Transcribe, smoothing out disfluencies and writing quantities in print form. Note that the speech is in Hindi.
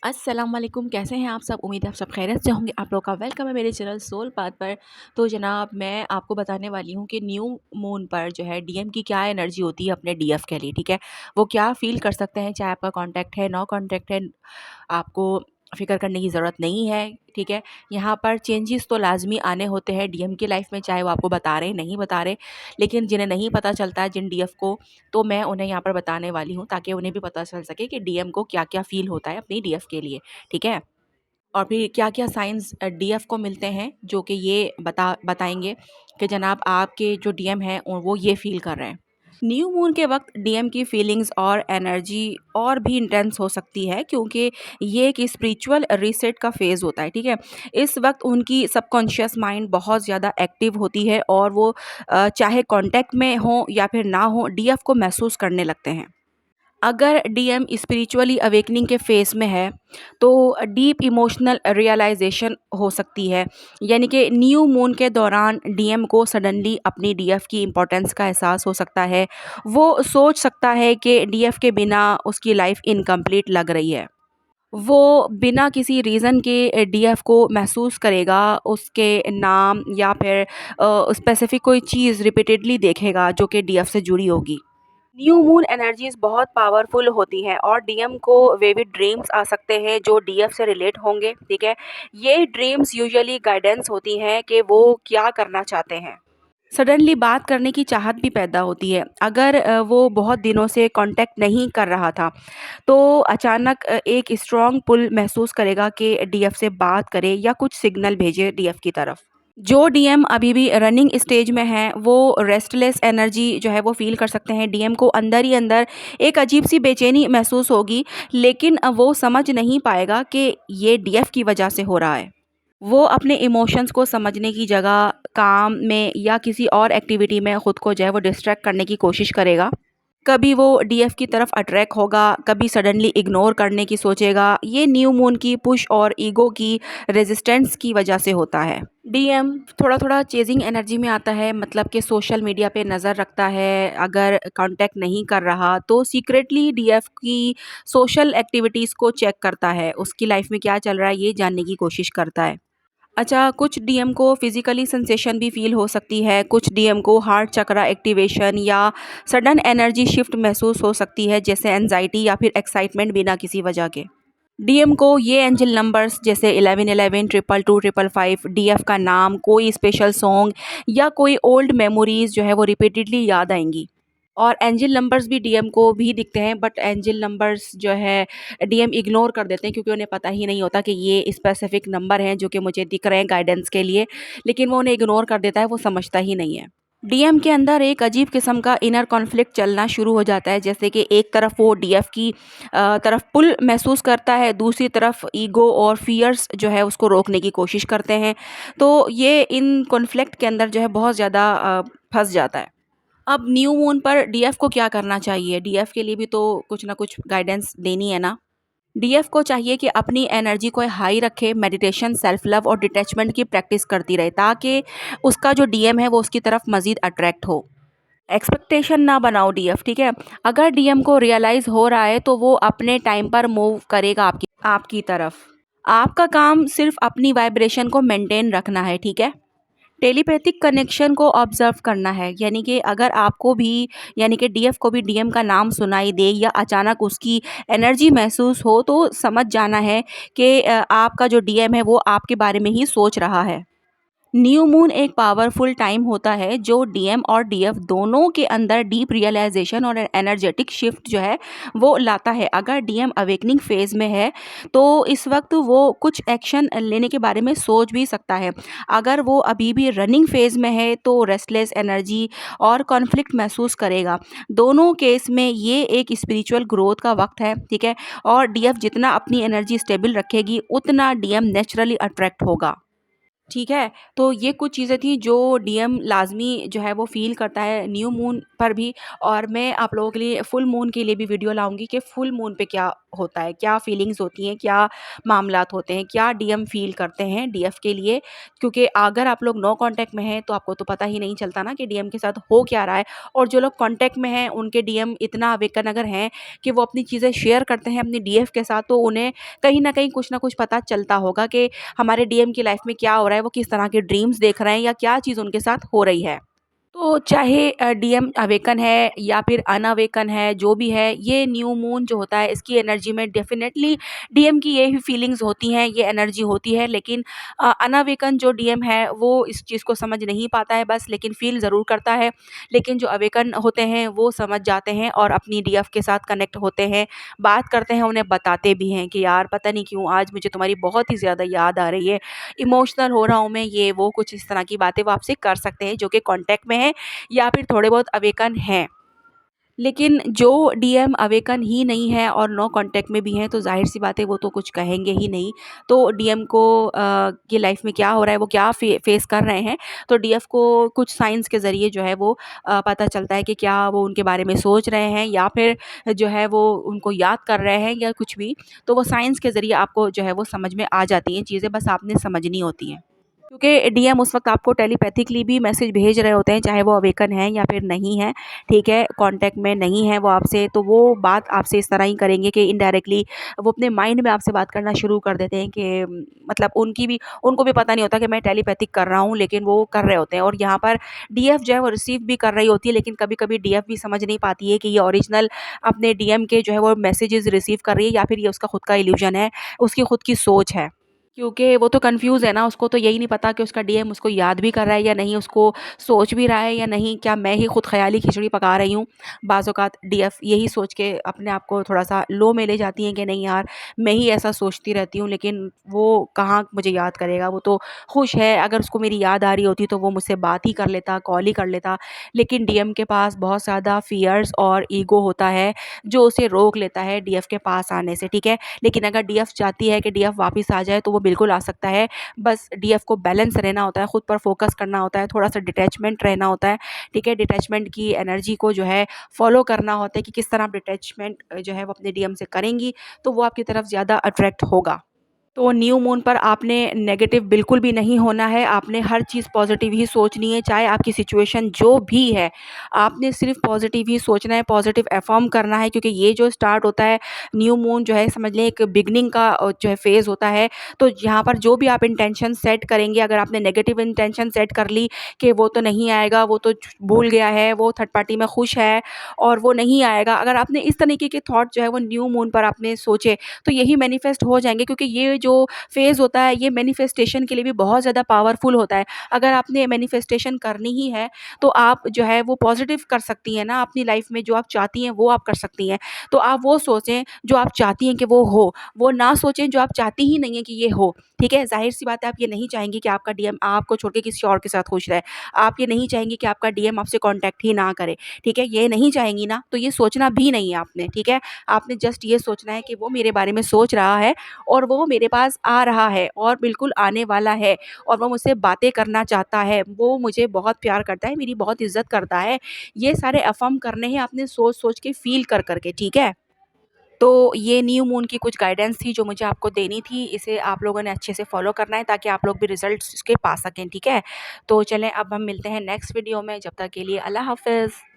अस्सलाम वालेकुम, कैसे हैं आप सब? उम्मीद है आप सब खैरियत से होंगे। आप लोग का वेलकम है मेरे चैनल सोल पाथ पर। तो जनाब, मैं आपको बताने वाली हूँ कि न्यू मून पर जो है डीएम की क्या एनर्जी होती है अपने डीएफ के लिए, ठीक है? वो क्या फ़ील कर सकते हैं, चाहे आपका कॉन्टैक्ट है, नो कॉन्टैक्ट है, आपको फ़िक्र करने की ज़रूरत नहीं है, ठीक है? यहाँ पर चेंजेस तो लाज़मी आने होते हैं डीएम की लाइफ़ में, चाहे वो आपको बता रहे, नहीं बता रहे। लेकिन जिन्हें नहीं पता चलता है, जिन डीएफ को, तो मैं उन्हें यहाँ पर बताने वाली हूँ ताकि उन्हें भी पता चल सके कि डीएम को क्या-क्या फ़ील होता है अपनी डीएफ के लिए, ठीक है? और फिर क्या-क्या साइन्स डीएफ को मिलते हैं जो कि ये बताएँगे कि जनाब आपके जो डीएम हैं वो ये फ़ील कर रहे हैं। न्यू मून के वक़्त डीएम की फीलिंग्स और एनर्जी और भी इंटेंस हो सकती है, क्योंकि ये एक स्पिरिचुअल रीसेट का फ़ेज़ होता है, ठीक है? इस वक़्त उनकी सबकॉन्शियस माइंड बहुत ज़्यादा एक्टिव होती है और वो चाहे कॉन्टैक्ट में हों या फिर ना हों, डीएफ को महसूस करने लगते हैं। अगर डीएम स्पिरिचुअली अवेकनिंग के फेज़ में है, तो डीप इमोशनल रियलाइज़ेशन हो सकती है। यानी कि न्यू मून के दौरान डीएम को सडनली अपनी डीएफ की इम्पोर्टेंस का एहसास हो सकता है। वो सोच सकता है कि डीएफ के बिना उसकी लाइफ़ इनकम्प्लीट लग रही है। वो बिना किसी रीज़न के डीएफ को महसूस करेगा, उसके नाम या फिर स्पेसिफ़िक कोई चीज़ रिपीटेडली देखेगा जो कि डीएफ से जुड़ी होगी। न्यू मून एनर्जीज बहुत पावरफुल होती हैं और डीएम को विविड ड्रीम्स आ सकते हैं जो डीएफ से रिलेट होंगे, ठीक है? ये ड्रीम्स यूजुअली गाइडेंस होती हैं कि वो क्या करना चाहते हैं। सडनली बात करने की चाहत भी पैदा होती है। अगर वो बहुत दिनों से कांटेक्ट नहीं कर रहा था, तो अचानक एक स्ट्रॉन्ग पुल महसूस करेगा कि डीएफ से बात करे या कुछ सिग्नल भेजे डीएफ की तरफ। जो डीएम अभी भी रनिंग स्टेज में हैं, वो रेस्टलेस एनर्जी जो है वो फ़ील कर सकते हैं। डीएम को अंदर ही अंदर एक अजीब-सी बेचैनी महसूस होगी, लेकिन वो समझ नहीं पाएगा कि ये डीएफ की वजह से हो रहा है। वो अपने इमोशंस को समझने की जगह काम में या किसी और एक्टिविटी में खुद को जो है वो डिस्ट्रैक्ट करने की कोशिश करेगा। कभी वो डीएफ की तरफ अट्रैक्ट होगा, कभी सडनली इग्नोर करने की सोचेगा। ये न्यू मून की पुश और ईगो की रेजिस्टेंस की वजह से होता है। डीएम थोड़ा-थोड़ा चेज़िंग एनर्जी में आता है, मतलब कि सोशल मीडिया पे नज़र रखता है। अगर कांटेक्ट नहीं कर रहा तो सीक्रेटली डीएफ की सोशल एक्टिविटीज़ को चेक करता है। उसकी लाइफ में क्या चल रहा है ये जानने की कोशिश करता है। अच्छा, कुछ डीएम को फिज़िकली सेंसेशन भी फ़ील हो सकती है, कुछ डीएम को हार्ट चक्रा एक्टिवेशन या सडन एनर्जी शिफ्ट महसूस हो सकती है, जैसे एंग्ज़ायटी या फिर एक्साइटमेंट बिना किसी वजह के। डीएम को ये एंजल नंबर्स जैसे 1111, 222, 555, डीएफ का नाम, कोई स्पेशल सॉन्ग या कोई ओल्ड मेमोरीज़ जो है वो रिपीटेडली याद आएँगी। और एंजल नंबर्स भी डीएम को भी दिखते हैं, बट एंजल नंबर्स जो है डीएम इग्नोर कर देते हैं, क्योंकि उन्हें पता ही नहीं होता कि ये स्पेसिफिक नंबर हैं जो कि मुझे दिख रहे हैं गाइडेंस के लिए, लेकिन वो उन्हें इग्नोर कर देता है, वो समझता ही नहीं है। डीएम के अंदर एक अजीब किस्म का इनर कॉन्फ्लिक्ट चलना शुरू हो जाता है, जैसे कि एक तरफ वो डीएफ की तरफ पुल महसूस करता है, दूसरी तरफ ईगो और फियर्स जो है उसको रोकने की कोशिश करते हैं। तो ये इन कॉन्फ्लिक्ट के अंदर जो है बहुत ज़्यादा फंस जाता है। अब न्यू मून पर डीएफ को क्या करना चाहिए? डीएफ के लिए भी तो कुछ ना कुछ गाइडेंस देनी है ना? डीएफ को चाहिए कि अपनी एनर्जी को हाई रखे, मेडिटेशन, सेल्फ लव और डिटैचमेंट की प्रैक्टिस करती रहे, ताकि उसका जो डीएम है वो उसकी तरफ मज़ीद अट्रैक्ट हो। एक्सपेक्टेशन ना बनाओ डीएफ, ठीक है? अगर डीएम को रियलाइज़ हो रहा है तो वो अपने टाइम पर मूव करेगा आपकी आपकी तरफ। आपका काम सिर्फ़ अपनी वाइब्रेशन को मेंटेन रखना है, ठीक है? टेलीपैथिक कनेक्शन को ऑब्जर्व करना है, यानी कि अगर आपको भी, यानी कि डीएफ को भी डीएम का नाम सुनाई दे या अचानक उसकी एनर्जी महसूस हो, तो समझ जाना है कि आपका जो डीएम है वो आपके बारे में ही सोच रहा है। न्यू मून एक पावरफुल टाइम होता है जो डीएम और डीएफ दोनों के अंदर डीप रियलाइजेशन और एनर्जेटिक शिफ्ट जो है वो लाता है। अगर डीएम अवेकनिंग फेज में है तो इस वक्त वो कुछ एक्शन लेने के बारे में सोच भी सकता है। अगर वो अभी भी रनिंग फेज में है तो रेस्टलेस एनर्जी और कॉन्फ्लिक्ट महसूस करेगा। दोनों केस में ये एक स्पिरिचुअल ग्रोथ का वक्त है, ठीक है? और डीएफ जितना अपनी एनर्जी स्टेबल रखेगी उतना डीएम नेचुरली अट्रैक्ट होगा। ठीक है? तो ये कुछ चीज़ें थी जो डीएम लाज़मी जो है वो फ़ील करता है न्यू मून पर भी। और मैं आप लोगों के लिए फुल मून के लिए भी वीडियो लाऊँगी कि फुल मून पे क्या होता है, क्या फ़ीलिंग्स होती हैं, क्या मामलात होते हैं, क्या डीएम फ़ील करते हैं डीएफ के लिए। क्योंकि अगर आप लोग नो कॉन्टैक्ट में हैं तो आपको तो पता ही नहीं चलता ना कि डीएम के साथ हो क्या रहा है। और जो लोग कॉन्टैक्ट में हैं उनके डीएम इतना अवेकन अगर हैं कि वो अपनी चीज़ें शेयर करते हैं अपनी डीएफ के साथ, तो उन्हें कहीं न कहीं कुछ न कुछ पता चलता होगा कि हमारे डीएम की लाइफ में क्या हो रहा है, वो किस तरह के ड्रीम्स देख रहे हैं या क्या चीज़ उनके साथ हो रही है। तो चाहे डीएम अवेकन है या फिर अनअवेकन है, जो भी है, ये न्यू मून जो होता है इसकी एनर्जी में डेफ़िनेटली डीएम की यही फीलिंग्स होती हैं, ये एनर्जी होती है। लेकिन अनअवेकन जो डीएम है वो इस चीज़ को समझ नहीं पाता है बस, लेकिन फ़ील ज़रूर करता है। लेकिन जो अवेकन होते हैं वो समझ जाते हैं और अपनी डीएफ के साथ कनेक्ट होते हैं, बात करते हैं, उन्हें बताते भी हैं कि यार पता नहीं क्यों आज मुझे तुम्हारी बहुत ही ज़्यादा याद आ रही है, इमोशनल हो रहा हूँ मैं, ये वो कुछ इस तरह की बातें वो आपसे कर सकते हैं जो कि कॉन्टैक्ट में हैं या फिर थोड़े बहुत अवेकन हैं। लेकिन जो डीएम अवेकन ही नहीं है और नो कॉन्टैक्ट में भी हैं तो ज़ाहिर-सी बात है वो तो कुछ कहेंगे ही नहीं। तो डीएम को की लाइफ़ में क्या हो रहा है, वो क्या फ़ेस कर रहे हैं, तो डीएफ को कुछ साइन्स के ज़रिए जो है वो पता चलता है कि क्या वो उनके बारे में सोच रहे हैं या फिर जो है वो उनको याद कर रहे हैं या कुछ भी। तो वो साइन्स के ज़रिए आपको जो है वो समझ में आ जाती हैं चीज़ें, बस आपने समझनी होती हैं। क्योंकि डीएम उस वक़्त आपको टेलीपैथिकली भी मैसेज भेज रहे होते हैं, चाहे वो अवेकन हैं या फिर नहीं हैं, ठीक है? कॉन्टैक्ट में नहीं है वो आपसे, तो वो बात आपसे इस तरह ही करेंगे कि इनडायरेक्टली वो अपने माइंड में आपसे बात करना शुरू कर देते हैं कि मतलब उनको भी पता नहीं होता कि मैं टेलीपैथिक कर रहा हूँ, लेकिन वो कर रहे होते हैं। और यहाँ पर डीएफ जो है वो रिसीव भी कर रही होती है, लेकिन कभी-कभी डीएफ भी समझ नहीं पाती है कि ये ओरिजिनल अपने डीएम के जो है वो मैसेजेज़ रिसीव कर रही है या फिर ये उसका खुद का इल्यूज़न है, उसकी खुद की सोच है। क्योंकि वो तो कन्फ्यूज़ है ना, उसको तो यही नहीं पता कि उसका डीएम उसको याद भी कर रहा है या नहीं, उसको सोच भी रहा है या नहीं, क्या मैं ही खुद ख़याली खिचड़ी पका रही हूँ। बाज़ औक़ात डीएफ यही सोच के अपने आप को थोड़ा-सा लो में ले जाती हैं कि नहीं यार, मैं ही ऐसा सोचती रहती हूँ, लेकिन वो कहाँ मुझे याद करेगा, वो तो खुश है, अगर उसको मेरी याद आ रही होती तो वो मुझसे बात ही कर लेता, कॉल ही कर लेता। लेकिन डीएम के पास बहुत ज़्यादा फ़ियर्स और ईगो होता है, जो उसे रोक लेता है डीएफ के पास आने से, ठीक है? लेकिन अगर डीएफ चाहती है कि डीएफ वापस आ जाए तो वो बिल्कुल आ सकता है। बस डीएफ को बैलेंस रहना होता है, खुद पर फ़ोकस करना होता है, थोड़ा-सा डिटैचमेंट रहना होता है, ठीक है? डिटैचमेंट की एनर्जी को जो है फ़ॉलो करना होता है कि किस तरह आप डिटैचमेंट जो है वो अपने डीएम से करेंगी, तो वो आपकी तरफ ज़्यादा अट्रैक्ट होगा। तो न्यू मून पर आपने नेगेटिव बिल्कुल भी नहीं होना है, आपने हर चीज़ पॉज़िटिव ही सोचनी है, चाहे आपकी सिचुएशन जो भी है, आपने सिर्फ़ पॉज़िटिव ही सोचना है, पॉज़िटिव अफ़र्म करना है। क्योंकि ये जो स्टार्ट होता है, न्यू मून जो है समझ लें एक बिगिनिंग का जो है फ़ेज़ होता है। तो यहाँ पर जो भी आप इंटेंशन सेट करेंगे, अगर आपने नेगेटिव इंटेंशन सेट कर ली कि वो तो नहीं आएगा, वो तो भूल गया है, वो थर्ड पार्टी में खुश है और वो नहीं आएगा, अगर आपने इस तरीके के थॉट जो है वो न्यू मून पर आपने सोचे, तो यही मैनिफेस्ट हो जाएँगे। क्योंकि ये जो फ़ेज़ होता है ये मैनिफेस्टेशन के लिए भी बहुत ज़्यादा पावरफुल होता है। अगर आपने मैनिफेस्टेशन करनी ही है तो आप जो है वो पॉज़िटिव कर सकती हैं ना, अपनी लाइफ़ में जो आप चाहती हैं वो आप कर सकती हैं। तो आप वो सोचें जो आप चाहती हैं कि वो हो, वो ना सोचें जो आप चाहती ही नहीं हैं कि ये हो, ठीक है? ज़ाहिर-सी बात है आप ये नहीं चाहेंगी कि आपका डीएम आपको छोड़ के किसी और के साथ खुश रहे। आप ये नहीं चाहेंगी कि आपका डीएम आपसे कॉन्टैक्ट ही ना करे, ठीक है? ये नहीं चाहेंगी ना, तो ये सोचना भी नहीं है आपने, ठीक है? आपने जस्ट ये सोचना है कि वो मेरे बारे में सोच रहा है और वो मेरे पास आ रहा है और बिल्कुल आने वाला है और वो मुझसे बातें करना चाहता है, वो मुझे बहुत प्यार करता है, मेरी बहुत इज़्ज़त करता है। ये सारे अफ़र्म करने हैं आपने सोच-सोच के फ़ील कर के, ठीक है? तो ये न्यू मून की कुछ गाइडेंस थी जो मुझे आपको देनी थी, इसे आप लोगों ने अच्छे से फ़ॉलो करना है ताकि आप लोग भी रिज़ल्ट्स इसके पा सकें, ठीक है? तो चलें अब हम मिलते हैं नेक्स्ट वीडियो में, जब तक के लिए अल्लाह हाफ़िज़।